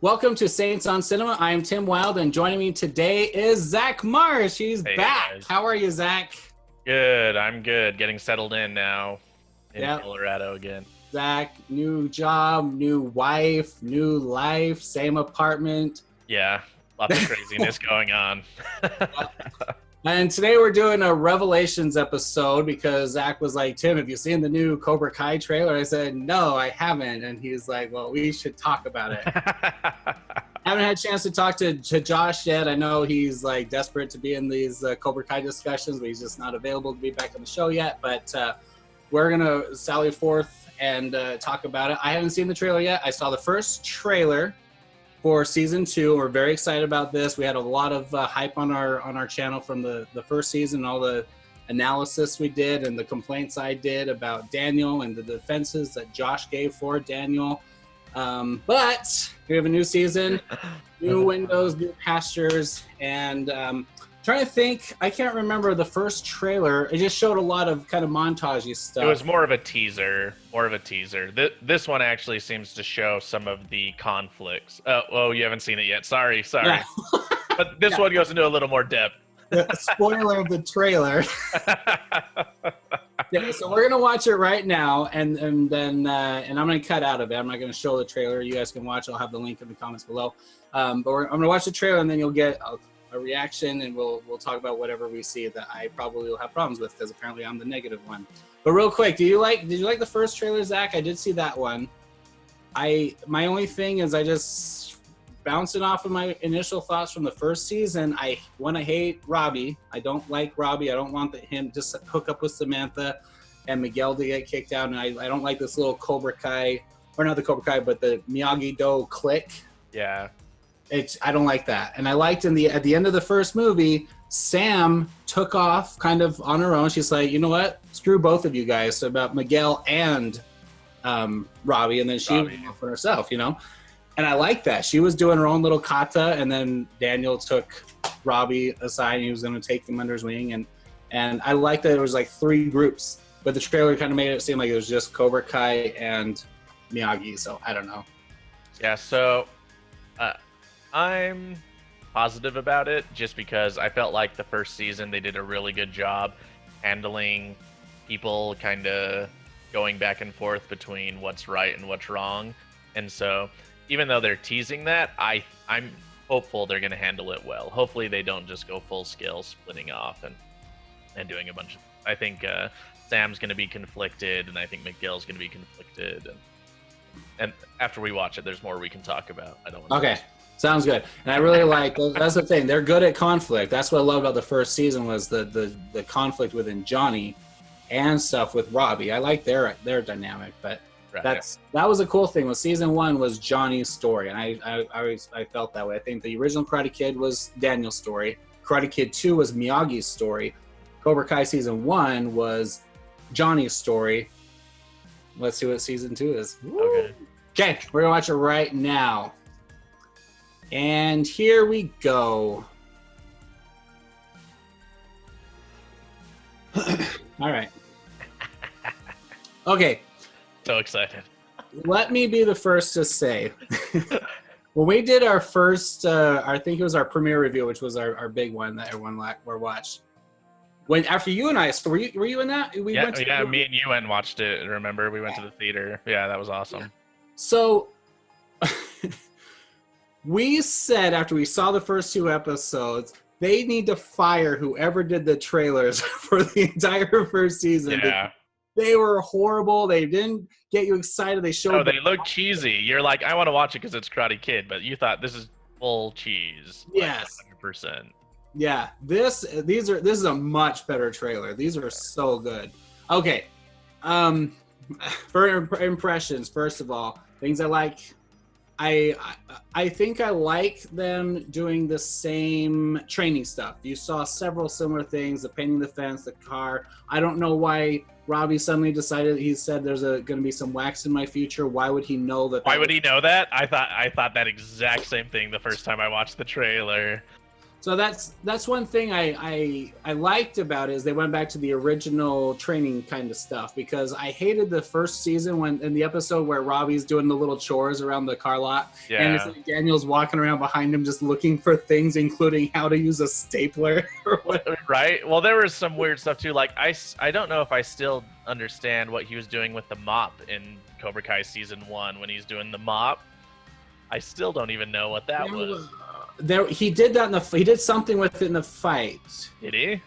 Welcome to Saints on Cinema. I am Tim Wilde, and joining me today is Zach Marsh. He's back. Guys. How are you, Zach? Good. I'm good. Getting settled in now in Colorado again. Zach, new job, new wife, new life, same apartment. Yeah, lots of craziness going on. And today we're doing a Revelations episode because Zach was like, Tim, have you seen the new Cobra Kai trailer? I said, no, I haven't. And he's like, well, we should talk about it. I haven't had a chance to talk to Josh yet. I know he's like desperate to be in these Cobra Kai discussions, but he's just not available to be back on the show yet. But we're going to sally forth and talk about it. I haven't seen the trailer yet. I saw the first trailer for season 2. We're very excited about this. We had a lot of hype on our channel from the first season, all the analysis we did and the complaints I did about Daniel and the defenses that Josh gave for Daniel. But we have a new season, new windows, new pastures, and trying to think, I can't remember the first trailer. It just showed a lot of kind of montagey stuff. It was more of a teaser. This one actually seems to show some of the conflicts. Oh, you haven't seen it yet. Sorry. Yeah. But this one goes into a little more depth. Spoiler of the trailer. Yeah, so we're gonna watch it right now, and then I'm gonna cut out of it. I'm not gonna show the trailer. You guys can watch. I'll have the link in the comments below. But I'm gonna watch the trailer, and then you'll get a reaction, and we'll talk about whatever we see that I probably will have problems with, because apparently I'm the negative one. But real quick, did you like the first trailer, Zach? I did see that one. My only thing is I just bouncing off of my initial thoughts from the first season. I hate Robbie. I don't like Robbie. I don't want him to hook up with Samantha and Miguel to get kicked out. And I don't like this little Cobra Kai, or not the Cobra Kai, but the Miyagi-Do clique. Yeah. I don't like that. And I liked at the end of the first movie, Sam took off kind of on her own. She's like, you know what? Screw both of you guys. So about Miguel and Robbie, and then she went off for herself, you know? And I like that. She was doing her own little kata, and then Daniel took Robbie aside, and he was going to take him under his wing. And I like that it was like 3 groups, but the trailer kind of made it seem like it was just Cobra Kai and Miyagi, so I don't know. Yeah, so I'm positive about it just because I felt like the first season they did a really good job handling people kind of going back and forth between what's right and what's wrong. And so even though they're teasing that, I'm hopeful they're going to handle it well. Hopefully they don't just go full scale splitting off and doing a bunch of... I think Sam's going to be conflicted, and I think Miguel's going to be conflicted. And after we watch it, there's more we can talk about. I don't want Okay. Sounds good. And I really like, that's the thing, they're good at conflict. That's what I love about the first season, was the conflict within Johnny and stuff with Robbie. I like their dynamic, but that was a cool thing. Was season 1 was Johnny's story, and I felt that way. I think the original Karate Kid was Daniel's story. Karate Kid 2 was Miyagi's story. Cobra Kai season 1 was Johnny's story. Let's see what season 2 is. Okay, we're gonna watch it right now. And here we go. All right. Okay. So excited. Let me be the first to say, when we did our first, I think it was our premiere review, which was our big one that everyone watched. After you and I, so were you in that? Me and you went and watched it. Remember, we went to the theater. Yeah, that was awesome. So we said after we saw the first 2 episodes, they need to fire whoever did the trailers for the entire first season. Yeah. They were horrible. They didn't get you excited. They showed. Oh, they look cheesy. You're like, I want to watch it because it's Karate Kid, but you thought this is full cheese. Yes. 100%. Yeah. This is a much better trailer. These are so good. Okay. For impressions, first of all, things I like. I think I like them doing the same training stuff. You saw several similar things: the painting the fence, the car. I don't know why Robbie suddenly decided. He said there's going to be some wax in my future. Why would he know that? Why would he know that? I thought that exact same thing the first time I watched the trailer. So that's one thing I liked about it is they went back to the original training kind of stuff, because I hated the first season when in the episode where Robbie's doing the little chores around the car lot, and it's like Daniel's walking around behind him just looking for things, including how to use a stapler or whatever. Right. Well, there was some weird stuff too. Like I don't know if I still understand what he was doing with the mop in Cobra Kai season 1 when he's doing the mop. I still don't even know what that was. He did that he did something with it in the fight. Did he?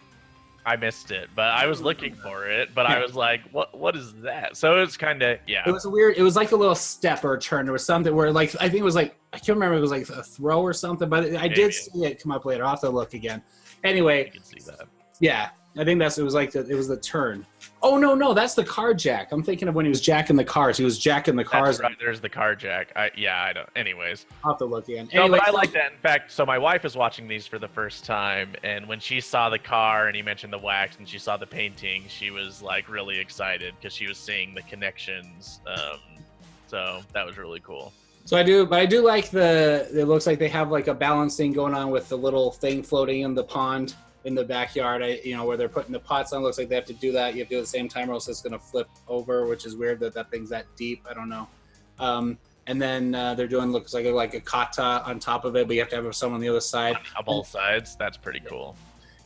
I missed it, but I was looking for it. But I was like, "What is that?" So it's kind of It was weird. It was like a little step or turn or something where, like, I think it was like I can't remember. It was like a throw or something. But I did see it come up later. I'll have to look again. Anyway, you can see that. Yeah, I think it was the turn. Oh no, that's the car jack. I'm thinking of when he was jacking the cars. He was jacking the cars. That's right. There's the car jack. I don't. Anyways, I'll have to look again. No, but I like that. In fact, so my wife is watching these for the first time, and when she saw the car and he mentioned the wax and she saw the painting, she was like really excited because she was seeing the connections. So that was really cool. So I do like it looks like they have like a balancing going on with the little thing floating in the pond in the backyard, where they're putting the pots on. Looks like they have to do that. You have to do it at the same time or else it's going to flip over, which is weird that thing's that deep. I don't know. And then they're doing, looks like a kata on top of it, but you have to have someone on the other side. On both sides. That's pretty cool.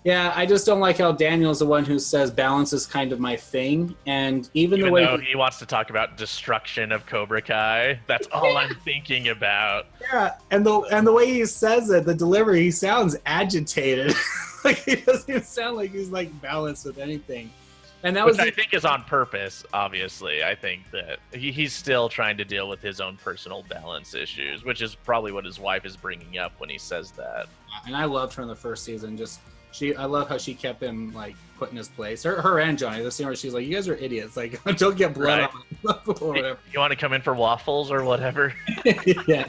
Yeah, I just don't like how Daniel's the one who says balance is kind of my thing. And even the way though he wants to talk about destruction of Cobra Kai, that's all I'm thinking about. Yeah, and the way he says it, the delivery, he sounds agitated. Like he doesn't even sound like he's like balanced with anything. And that Which I think is on purpose, obviously. I think that he's still trying to deal with his own personal balance issues, which is probably what his wife is bringing up when he says that. And I loved her in the first season. I love how she kept him like put in his place. Her and Johnny, the scene where she's like, "You guys are idiots. Like, don't get blood on or whatever. You want to come in for waffles or whatever?" Yeah.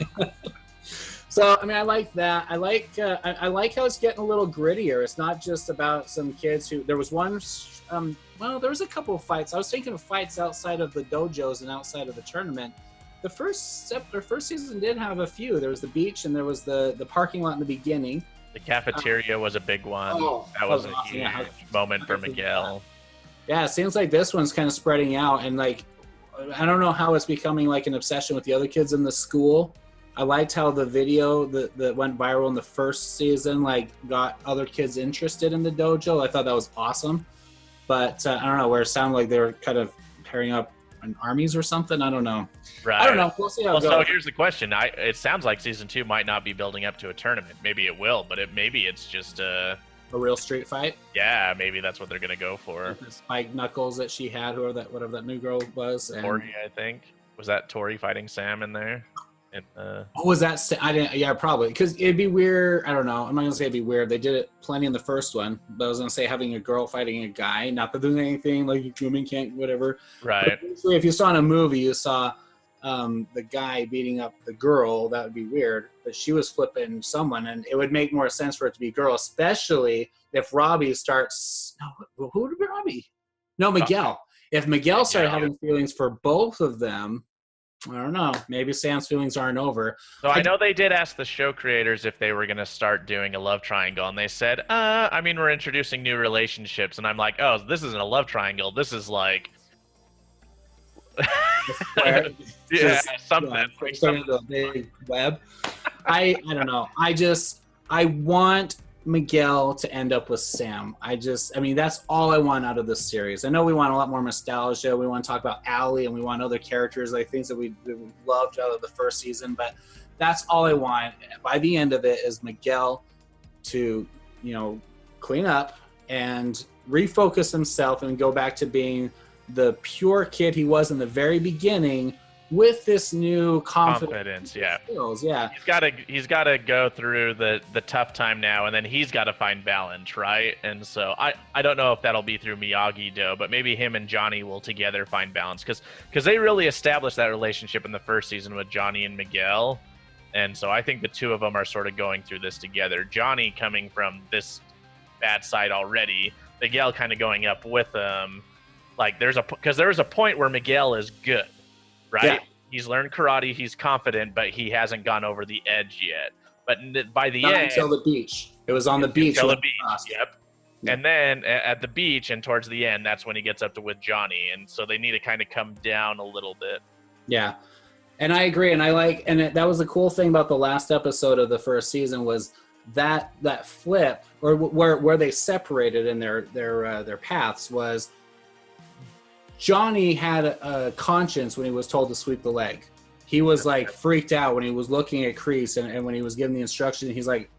So I mean, I like that. I like how it's getting a little grittier. It's not just about some kids who. There was one. There was a couple of fights. I was thinking of fights outside of the dojos and outside of the tournament. The first season did have a few. There was the beach and there was the parking lot in the beginning. The cafeteria was a big one. That was a awesome. Huge moment for Miguel. Yeah, it seems like this one's kind of spreading out, and like I don't know how it's becoming like an obsession with the other kids in the school. I liked how the video that went viral in the first season like got other kids interested in the dojo. I thought that was awesome. But I don't know, where it sounded like they were kind of pairing up in armies or something. I don't know. Right. I don't know. We'll see how it goes. So here's the question. It sounds like season 2 might not be building up to a tournament. Maybe it will, but maybe it's just a real street fight. Yeah, maybe that's what they're gonna go for. With the spike knuckles that she had, whatever that new girl was. And Tori, I think. Was that Tori fighting Sam in there? Was that? I didn't. Yeah, probably, because it'd be weird. I don't know. I'm not gonna say it'd be weird. They did it plenty in the first one, but I was gonna say having a girl fighting a guy. Not that there's anything like women can't, whatever. Right. But if you saw in a movie, you saw the guy beating up the girl. That would be weird. But she was flipping someone, and it would make more sense for it to be a girl, especially if Robbie starts. No, who would be Robbie? No, Miguel. If Miguel started having feelings for both of them. I don't know. Maybe Sam's feelings aren't over. So I know they did ask the show creators if they were going to start doing a love triangle, and they said, we're introducing new relationships. And I'm like, oh, this isn't a love triangle. This is like... something. A big web. I don't know. I want Miguel to end up with Sam. That's all I want out of this series. I know we want a lot more nostalgia. We want to talk about Allie, and we want other characters, like things that we loved out of the first season, but that's all I want. By the end of it is Miguel to, clean up and refocus himself and go back to being the pure kid he was in the very beginning, with this new confidence, skills, yeah. He's gotta go through the tough time now, and then he's got to find balance, right? And so I don't know if that'll be through Miyagi-Do, but maybe him and Johnny will together find balance, because they really established that relationship in the first season with Johnny and Miguel, and so I think the two of them are sort of going through this together. Johnny coming from this bad side already, Miguel kind of going up with him. Like there's a point where Miguel is good. Right? Yeah. He's learned karate, he's confident, but he hasn't gone over the edge yet. But by the Not end, until the beach. It was on the beach. Until the beach. Yep. Yeah. And then at the beach and towards the end, that's when he gets up to with Johnny, and so they need to kind of come down a little bit. Yeah, and I agree, and that was the cool thing about the last episode of the first season was that flip, or where they separated in their paths was Johnny had a conscience when he was told to sweep the leg. He was like freaked out when he was looking at Kreese and when he was given the instruction. He was like,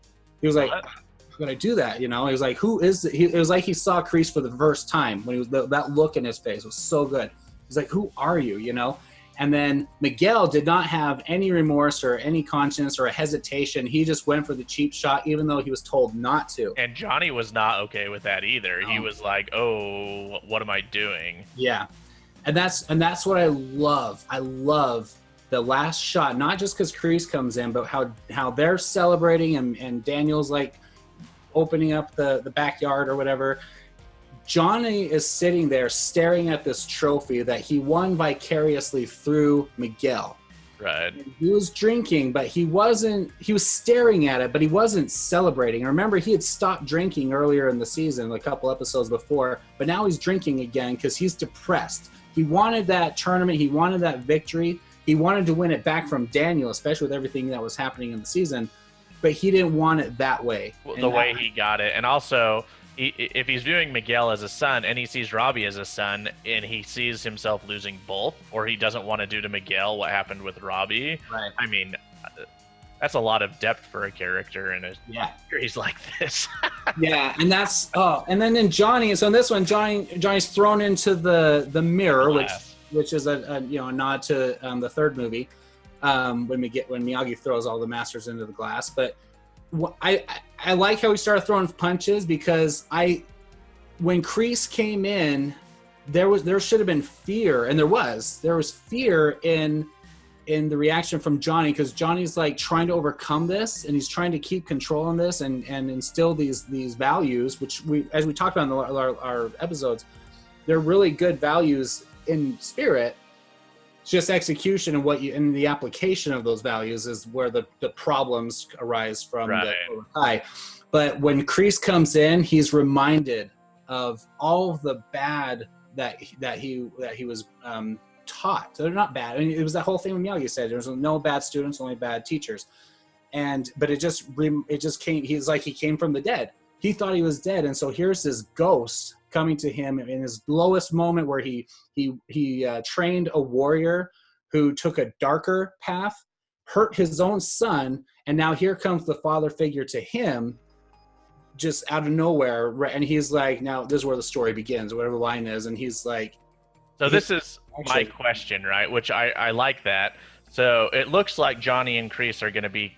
what? How could I do that? You know, he was like, who is it? It was like he saw Kreese for the first time when he was that look in his face was so good. He's like, who are you? You know. And then Miguel did not have any remorse or any conscience or a hesitation. He just went for the cheap shot, even though he was told not to. And Johnny was not okay with that either. No. He was like, "Oh, what am I doing?" Yeah, and that's what I love. I love the last shot, not just because Kreese comes in, but how they're celebrating and Daniel's like opening up the backyard or whatever. Johnny is sitting there staring at this trophy that he won vicariously through Miguel. Right. And he was drinking, but he was staring at it, but he wasn't celebrating. Remember, he had stopped drinking earlier in the season, a couple episodes before, but now he's drinking again because he's depressed. He wanted that tournament. He wanted that victory. He wanted to win it back from Daniel, especially with everything that was happening in the season, but he didn't want it that way. The way he got it. And also, if he's viewing Miguel as a son and he sees Robbie as a son and he sees himself losing both, or he doesn't want to do to Miguel what happened with Robbie, right. I mean, that's a lot of depth for a character in a series like this. Yeah, and and then in Johnny, so in this one, Johnny's thrown into the mirror, which is a nod to the third movie, when Miyagi throws all the masters into the glass, but. I like how he started throwing punches because when Kreese came in, there should have been fear, and there was fear in the reaction from Johnny because Johnny's like trying to overcome this and he's trying to keep control on this and instill these values, which as we talked about in our episodes, they're really good values in spirit. Just execution and the application of those values is where the problems arise from the Cobra Kai. But when Kreese comes in, he's reminded of all of the bad that he was taught. So they're not bad. I mean, it was that whole thing when Miyagi said there was no bad students, only bad teachers. But it just came. He's like he came from the dead. He thought he was dead, and so here's this ghost coming to him in his lowest moment where he trained a warrior who took a darker path, hurt his own son, and now here comes the father figure to him just out of nowhere, and he's like, now this is where the story begins, whatever the line is, and he's like... So this is my question, right, which I like that. So it looks like Johnny and Kreese are going to be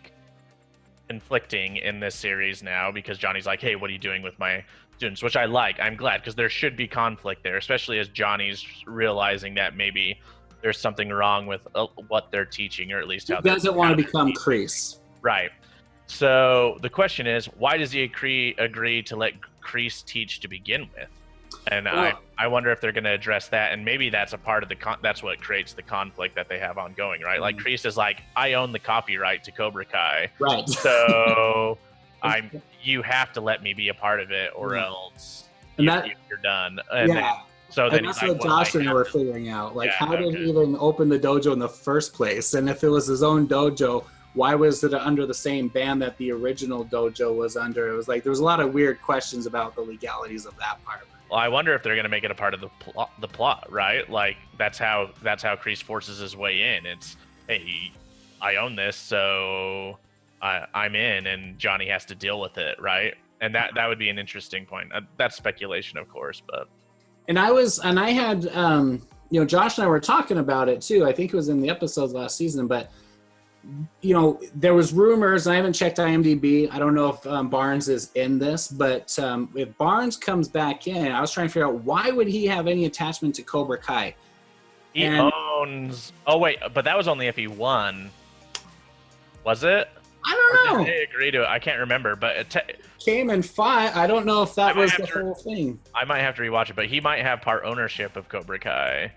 conflicting in this series now because Johnny's like, hey, what are you doing with my students, which I like. I'm glad because there should be conflict there, especially as Johnny's realizing that maybe there's something wrong with what they're teaching, or at least how he doesn't want to become Kreese. Right. So the question is, why does he agree to let Kreese teach to begin with? And I wonder if they're going to address that, and maybe that's a part of that's what creates the conflict that they have ongoing, right? Like Kreese is like, I own the copyright to Cobra Kai, right? So you have to let me be a part of it, or else you're done. And then that's what Josh and I were figuring out. Like, how did he even open the dojo in the first place? And if it was his own dojo, why was it under the same ban that the original dojo was under? It was like there was a lot of weird questions about the legalities of that part. Well, I wonder if they're going to make it a part of the plot, right? Like that's how Kreese forces his way in. It's, hey, I own this, so I'm in, and Johnny has to deal with it, right? And that would be an interesting point. That's speculation, of course, but. And I had Josh and I were talking about it too. I think it was in the episodes last season, but there was rumors, and I haven't checked IMDb. I don't know if Barnes is in this, but if Barnes comes back in, I was trying to figure out why would he have any attachment to Cobra Kai? He owns. Oh wait, but that was only if he won. Was it? I don't know. Did they agree to it? I can't remember, but it came in 5. I don't know if that was the whole thing. I might have to rewatch it, but he might have part ownership of Cobra Kai,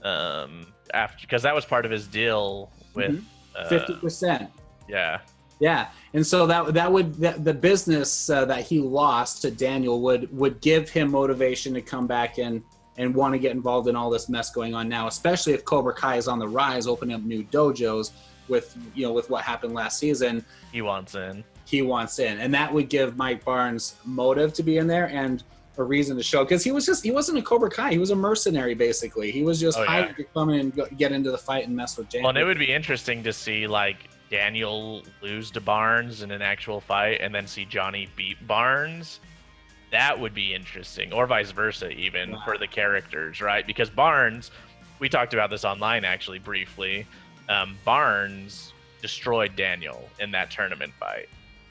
because that was part of his deal with 50%. Yeah. Yeah, and so the business that he lost to Daniel would give him motivation to come back and want to get involved in all this mess going on now, especially if Cobra Kai is on the rise, opening up new dojos with what happened last season. He wants in, and that would give Mike Barnes motive to be in there and a reason to show, because he wasn't a Cobra Kai, he was a mercenary basically. He was just hired to come in and get into the fight and mess with Daniel. Well, and it would be interesting to see like Daniel lose to Barnes in an actual fight and then see Johnny beat Barnes. That would be interesting, or vice versa even for the characters, right? Because Barnes, we talked about this online actually briefly, Barnes destroyed Daniel in that tournament fight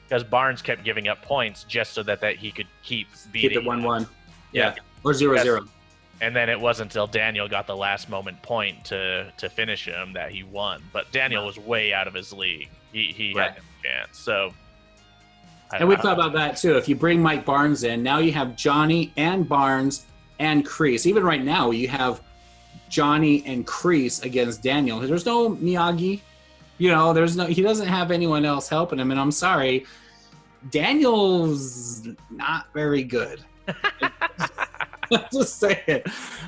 because Barnes kept giving up points just so that he could keep beating it 1-1. Yeah, or 0-0. And then it wasn't until Daniel got the last moment point to finish him that he won. But Daniel was way out of his league. He had no chance. So, and we thought about that too. If you bring Mike Barnes in, now you have Johnny and Barnes and Kreese. Even right now, you have Johnny and Kreese against Daniel. There's no Miyagi. He doesn't have anyone else helping him. And I'm sorry, Daniel's not very good. I'm just saying,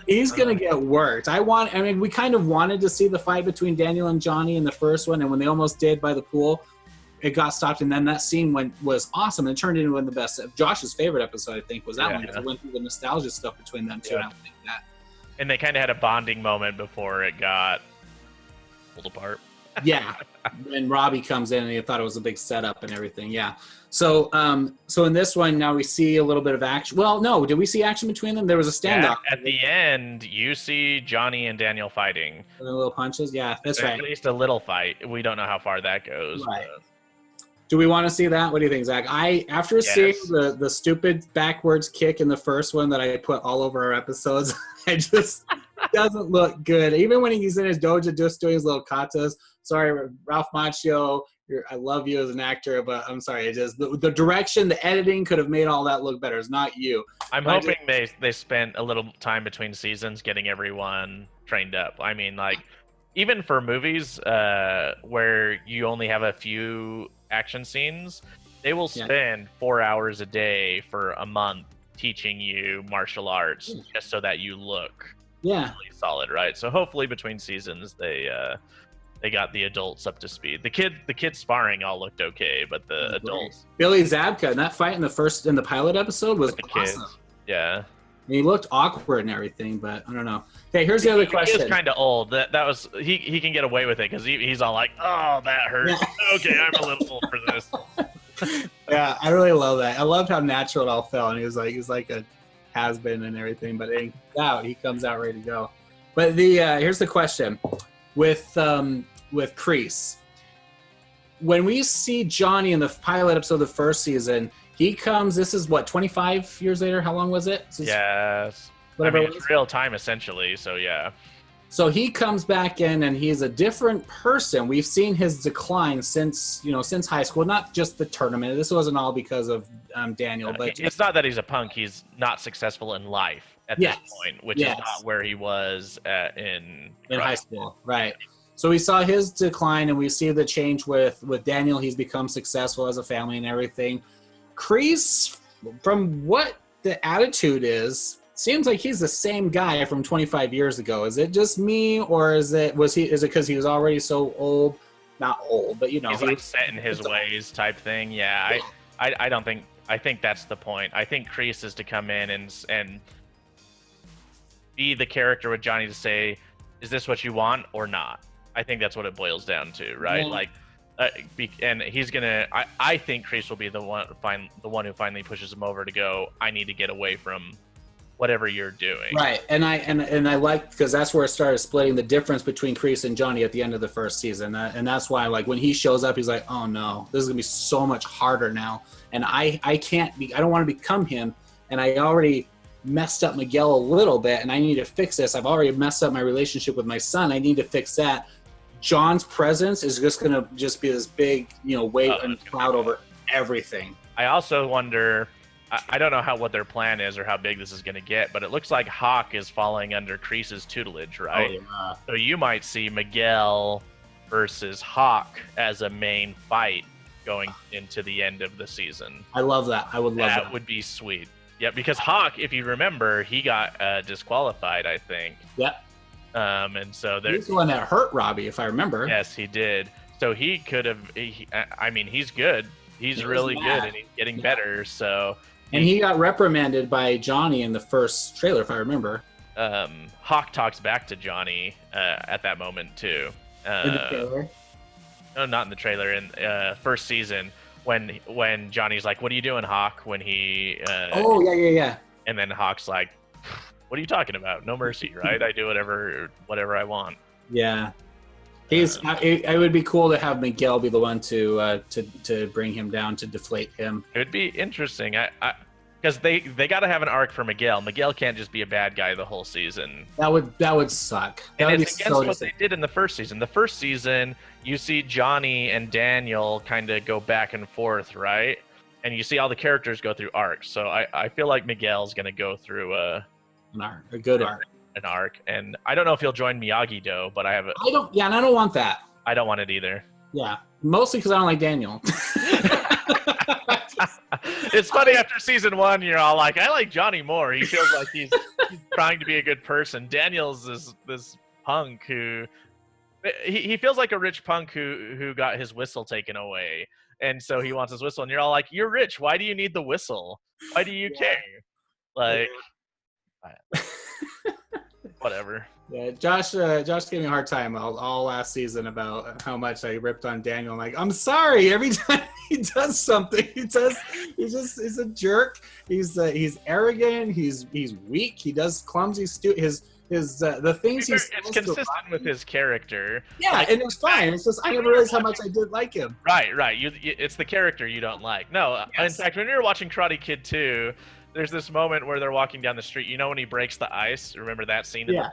he's gonna get worked. We kind of wanted to see the fight between Daniel and Johnny in the first one, and when they almost did by the pool, it got stopped. And then that scene was awesome, and it turned into one of the best. Josh's favorite episode, I think, was that one, because it went through the nostalgia stuff between them two. Yeah. And they kind of had a bonding moment before it got pulled apart. Yeah, when Robbie comes in and he thought it was a big setup and everything. Yeah. So in this one now we see a little bit of action. Well, no, did we see action between them? There was a standoff. Yeah, at the end, you see Johnny and Daniel fighting. The little punches. Yeah, that's right. At least a little fight. We don't know how far that goes. Right. But... Do we want to see that? What do you think, Zach? After seeing the stupid backwards kick in the first one that I put all over our episodes, it just doesn't look good. Even when he's in his dojo just doing his little katas. Sorry, Ralph Macchio, I love you as an actor, but I'm sorry. It just the direction, the editing could have made all that look better. It's not you. I'm hoping they spent a little time between seasons getting everyone trained up. I mean, like, even for movies where you only have a few action scenes, they will spend 4 hours a day for a month teaching you martial arts just so that you look really solid, right? So hopefully between seasons they got the adults up to speed. The kids sparring all looked okay, but the adults. Billy Zabka in that fight in the pilot episode was awesome. Kids. Yeah. He looked awkward and everything, but I don't know. Okay, here's the other question. He's kind of old. That was he can get away with it because he's all like, oh, that hurt. Okay, I'm a little old for this. Yeah, I really love that. I loved how natural it all felt, and he was like a has-been and everything, but he comes out ready to go. But here's the question. With Kreese, when we see Johnny in the pilot episode of the first season, he comes. This is what, 25 years later? How long was it? Yes, it's real time essentially. So yeah. So he comes back in, and he's a different person. We've seen his decline since high school. Not just the tournament. This wasn't all because of Daniel, but it's not that he's a punk. He's not successful in life at this point, which is not where he was in high school, right? So we saw his decline, and we see the change with Daniel. He's become successful as a family and everything. Kreese, from what the attitude is, seems like he's the same guy from 25 years ago. Is it just me, or is it because he was already so old? Not old, but he's like set in his ways type thing. Yeah, I don't think. I think that's the point. I think Kreese is to come in and be the character with Johnny to say, is this what you want or not? I think that's what it boils down to, right? Yeah. And he's gonna. I think Kreese will be the one who finally pushes him over to go. I need to get away from whatever you're doing. Right, and I like, because that's where it started splitting the difference between Kreese and Johnny at the end of the first season, and that's why, like, when he shows up, he's like, oh no, this is gonna be so much harder now, and I don't want to become him, and I already messed up Miguel a little bit, and I need to fix this. I've already messed up my relationship with my son. I need to fix that. John's presence is just gonna be this big, weight and cloud over everything. I also wonder. I don't know what their plan is or how big this is going to get, but it looks like Hawk is falling under Kreese's tutelage, right? Oh, yeah. So you might see Miguel versus Hawk as a main fight going into the end of the season. I love that. I would love that. That would be sweet. Yeah, because Hawk, if you remember, he got disqualified, I think. Yep. And so he's the one that hurt Robbie, if I remember. Yes, he did. So he could have. I mean, he's good. He's really good, and he's getting better. So. And he got reprimanded by Johnny in the first trailer, if I remember. Hawk talks back to Johnny at that moment too. In the trailer? No, not in the trailer. In first season, when Johnny's like, "What are you doing, Hawk?" When he. Oh yeah. And then Hawk's like, "What are you talking about? No mercy, right? I do whatever I want." Yeah. It would be cool to have Miguel be the one to bring him down, to deflate him. It would be interesting. Because they got to have an arc for Miguel. Miguel can't just be a bad guy the whole season. That would suck. And it's against what they did in the first season. The first season, you see Johnny and Daniel kind of go back and forth, right? And you see all the characters go through arcs. So I feel like Miguel's going to go through a good arc. An arc, and I don't know if he'll join Miyagi-Do, but I don't want that. I don't want it either. Yeah, mostly because I don't like Daniel. It's funny, after season 1, you're all like, I like Johnny more. He feels like he's trying to be a good person. Daniel's this punk who he feels like a rich punk who got his whistle taken away, and so he wants his whistle. And you're all like, you're rich. Why do you need the whistle? Why do you care? Like. Whatever. Yeah, Josh gave me a hard time all last season about how much I ripped on Daniel. I'm like, I'm sorry. Every time he does something, he's a jerk. He's arrogant. He's weak. He does clumsy the things he's. It's consistent with his character. Yeah, like, and it's fine. It's just I never realized how much I did like him. Right. It's the character you don't like. No, yes. In fact, when you were watching Karate Kid 2. There's this moment where they're walking down the street. You know when he breaks the ice? Remember that scene? Yeah.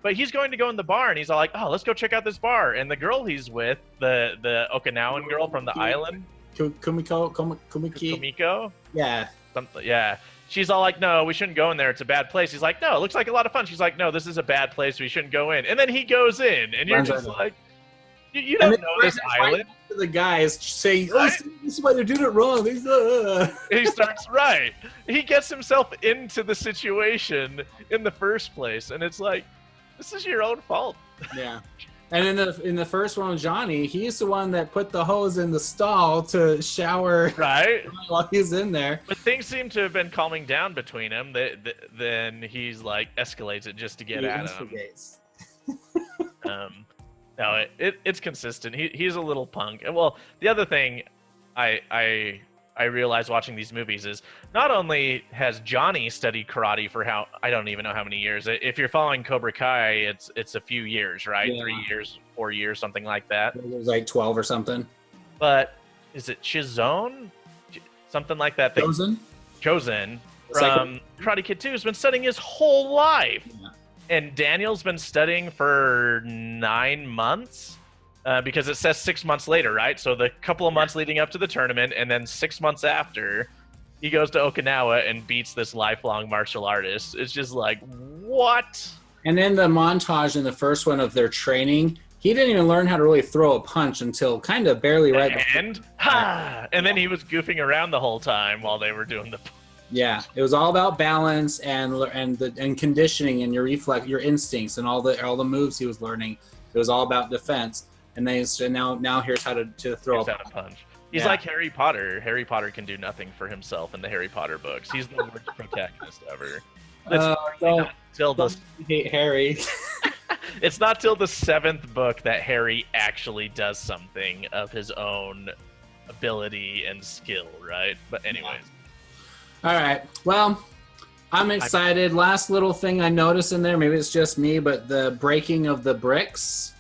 But he's going to go in the bar, and he's all like, "Oh, let's go check out this bar." And the girl he's with, the Okinawan girl from the island, Kumiko. Yeah. Something. Yeah. She's all like, "No, we shouldn't go in there. It's a bad place." He's like, "No, it looks like a lot of fun." She's like, "No, this is a bad place. We shouldn't go in." And then he goes in, and you're just like, "You don't know this island." The guys saying, "Oh, this is why they're doing it wrong." He starts right. He gets himself into the situation in the first place, and it's like, this is your own fault. Yeah. And in the first one, Johnny, he's the one that put the hose in the stall to shower. Right. While he's in there. But things seem to have been calming down between them. Then he's like escalates it just to get at him. No, it's consistent. He's a little punk. And well, the other thing I realized watching these movies is not only has Johnny studied karate for I don't even know how many years. If you're following Cobra Kai, it's a few years, right? Yeah. 3 years, 4 years, something like that. It was like 12 or something. But is it Chizone? Something like that. Chosen from Karate Kid 2 has been studying his whole life. Yeah. And Daniel's been studying for 9 months because it says 6 months later, right? So the couple of months leading up to the tournament, and then 6 months after, he goes to Okinawa and beats this lifelong martial artist. It's just like, what? And then the montage in the first one of their training, he didn't even learn how to really throw a punch until kind of barely right before. And then he was goofing around the whole time while they were doing the punch. Yeah, it was all about balance and conditioning and your instincts and all the moves he was learning. It was all about defense. And now here's how to throw a punch. He's like Harry Potter. Harry Potter can do nothing for himself in the Harry Potter books. He's the worst protagonist ever. Don't hate Harry. It's not till the 7th book that Harry actually does something of his own ability and skill, right? But anyways. All right. Well, I'm excited. Last little thing I noticed in there, maybe it's just me, but the breaking of the bricks.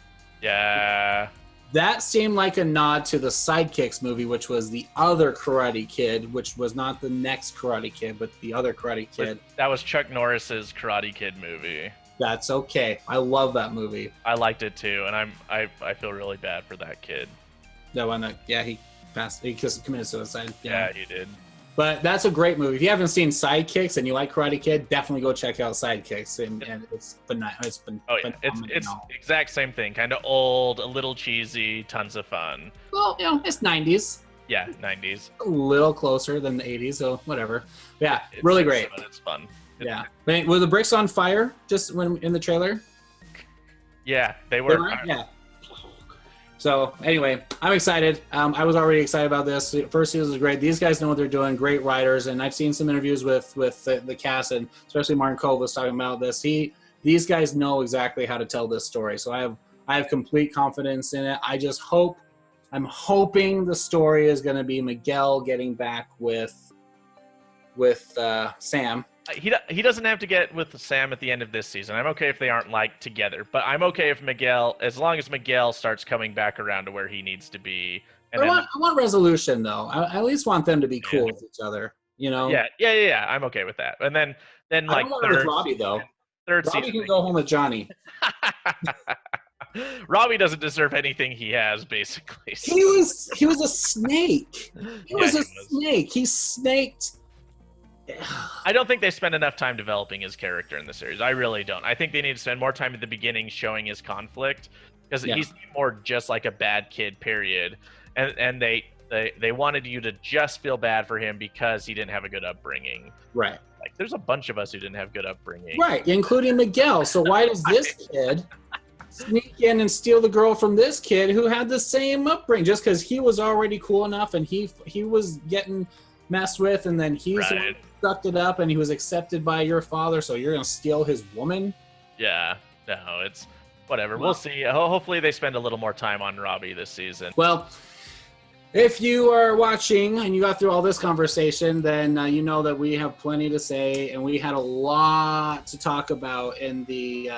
Yeah. That seemed like a nod to the Sidekicks movie, which was the other Karate Kid, which was not the next Karate Kid, but the other Karate Kid. That was Chuck Norris's Karate Kid movie. That's okay. I love that movie. I liked it too, and I feel really bad for that kid. That one, he passed. He committed suicide. Yeah, he did. But that's a great movie. If you haven't seen Sidekicks and you like Karate Kid, definitely go check out Sidekicks. And it's phenomenal. It's the exact same thing. Kind of old, a little cheesy, tons of fun. Well, it's 90s. Yeah, 90s. A little closer than the 80s, so whatever. Yeah, It's really great. But it's fun. Yeah. Were the bricks on fire just when in the trailer? Yeah, they were. Yeah. So anyway, I'm excited. I was already excited about this. The first season was great. These guys know what they're doing. Great writers, and I've seen some interviews with the cast, and especially Martin Cove was talking about this. These guys know exactly how to tell this story. So I have complete confidence in it. I'm hoping the story is going to be Miguel getting back with Sam. He doesn't have to get with Sam at the end of this season. I'm okay if they aren't like together, but I'm okay if Miguel, as long as Miguel starts coming back around to where he needs to be. And I want resolution though. I at least want them to be cool with each other. You know? Yeah. I'm okay with that. And then like I don't want it with Robbie though. Robbie season, can go home with Johnny. Robbie doesn't deserve anything he has, basically. So. He was a snake. He was a snake. He snaked. I don't think they spend enough time developing his character in the series. I really don't. I think they need to spend more time at the beginning showing his conflict, because he's more just like a bad kid, period. And they wanted you to just feel bad for him because he didn't have a good upbringing. Right. Like, there's a bunch of us who didn't have good upbringing. Right, including Miguel. So why does this kid sneak in and steal the girl from this kid who had the same upbringing? Just because he was already cool enough and he was getting messed with, and then he's sucked it up and he was accepted by your father, so you're going to steal his woman? Yeah, no, it's whatever. We'll see. Hopefully they spend a little more time on Robbie this season. Well, if you are watching and you got through all this conversation, then you know that we have plenty to say, and we had a lot to talk about in the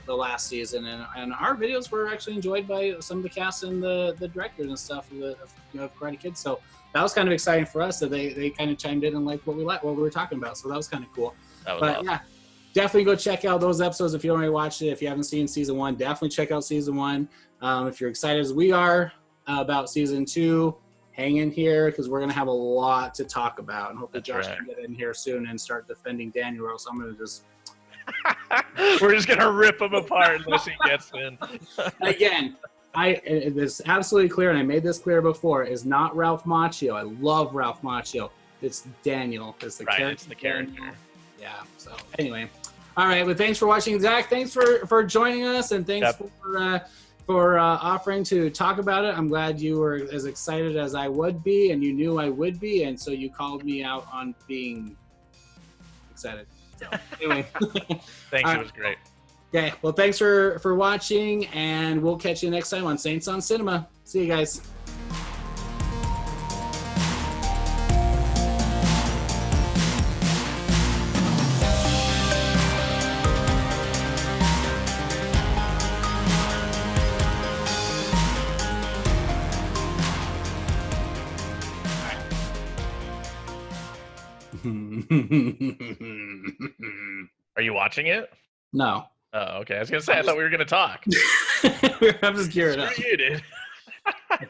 last season, and our videos were actually enjoyed by some of the cast and the directors and stuff of Karate Kid. So that was kind of exciting for us that they kind of chimed in and liked what we were talking about. So that was kind of cool. Awesome. Yeah, definitely go check out those episodes if you already watched it. If you haven't seen season 1, definitely check out season 1. If you're excited as we are about season 2, hang in here, because we're going to have a lot to talk about, and hopefully Josh can get in here soon and start defending Daniel, or else I'm going to just we're just going to rip him apart unless he gets in. Again, it's absolutely clear, and I made this clear before, is not Ralph Macchio. I love Ralph Macchio. It's Daniel. It's the character. It's the character. Daniel. Yeah. So anyway, all right. Well, thanks for watching, Zach. Thanks for joining us, and thanks for offering to talk about it. I'm glad you were as excited as I would be, and you knew I would be, and so you called me out on being excited. So anyway, thanks. It was great. Okay, well, thanks for watching, and we'll catch you next time on Saints on Cinema. See you guys. Are you watching it? No. Oh, okay. I was gonna say I thought we were gonna talk. I'm just gearing up. You did.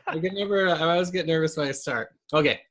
I always get nervous when I start. Okay.